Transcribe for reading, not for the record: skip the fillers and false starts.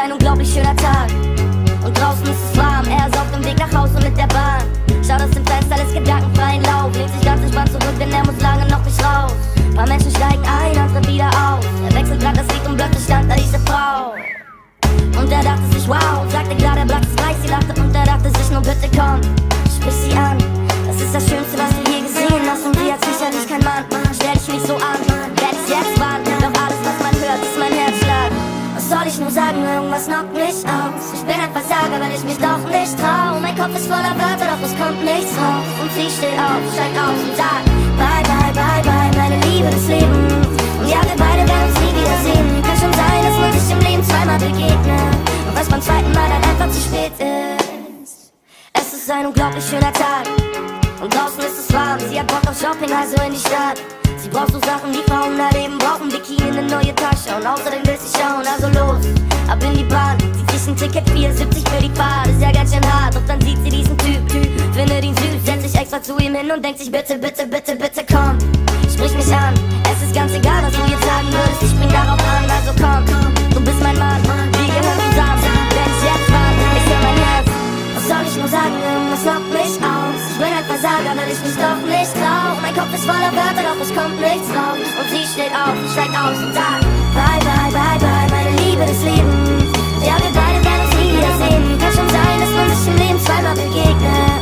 ein unglaublich schöner Tag und draußen ist es warm. Er ist auf dem Weg nach Hause mit der Bahn. Schaut aus dem Fenster, lässt gedankenfreien Lauf, lehnt sich ganz entspannt zurück, denn er muss lange noch nicht raus. Paar Menschen steigen ein, andere wieder auf. Er wechselt grad das Lied und plötzlich stand da diese Frau. Und er dachte sich, wow, sagte klar, der Blatt ist gleich. Sie lachte und er dachte sich, nur bitte komm, sprich sie an. Das ist das Schönste, was du je gesehen hast. Und sie hat sicherlich kein Mann. Stell dich nicht so an, werd ich jetzt warten. Doch alles, was man hört, ist mein Herzschlag. Was soll ich nur sagen, irgendwas knockt mich aus. Ich bin ein Versager, weil ich mich doch nicht trau. Mein Kopf ist voller Wörter, doch es kommt nichts raus. Und sie steht auf, steigt aus und sagt bye, bye, bye, bye, meine Liebe des Lebens. Und ja, wir beide werden uns nie wiedersehen. Kann schon sein, dass man sich im Leben zweimal begegnet. Und was beim zweiten Mal dann einfach zu spät ist. Es ist ein unglaublich schöner Tag und draußen ist es warm. Sie hat Bock auf Shopping, also in die Stadt. Sie braucht so Sachen, die Frauen da leben brauchen. Bikini, eine neue Tasche und außerdem will sie schauen. Also los, ab in die Bahn. Sieht sich ein Ticket, 4,70 für die Fahrt. Ist ja ganz schön hart, doch dann sieht sie diesen Typ. Findet ihn süß, setzt sich extra zu ihm hin und denkt sich bitte, bitte, bitte, bitte komm, sprich mich an. Es ist ganz egal, was du jetzt sagen würdest, ich spring darauf an. Also komm, du bist mein Mann, wir gehören zusammen. Wenn ich jetzt warte, ich höre mein Herz. Was soll ich nur sagen, irgendwas knockt mich aus. Ich bin ein Versager, weil ich mich doch nicht trau. Mein Kopf ist voller Wörter, doch es kommt nichts raus. Und sie steht auf, steigt aus und sagt bye, bye, bye, bye, meine Liebe des Lebens. Ja, wir beide werden uns nie wiedersehen. Kann schon sein, dass man sich im Leben zweimal begegnet.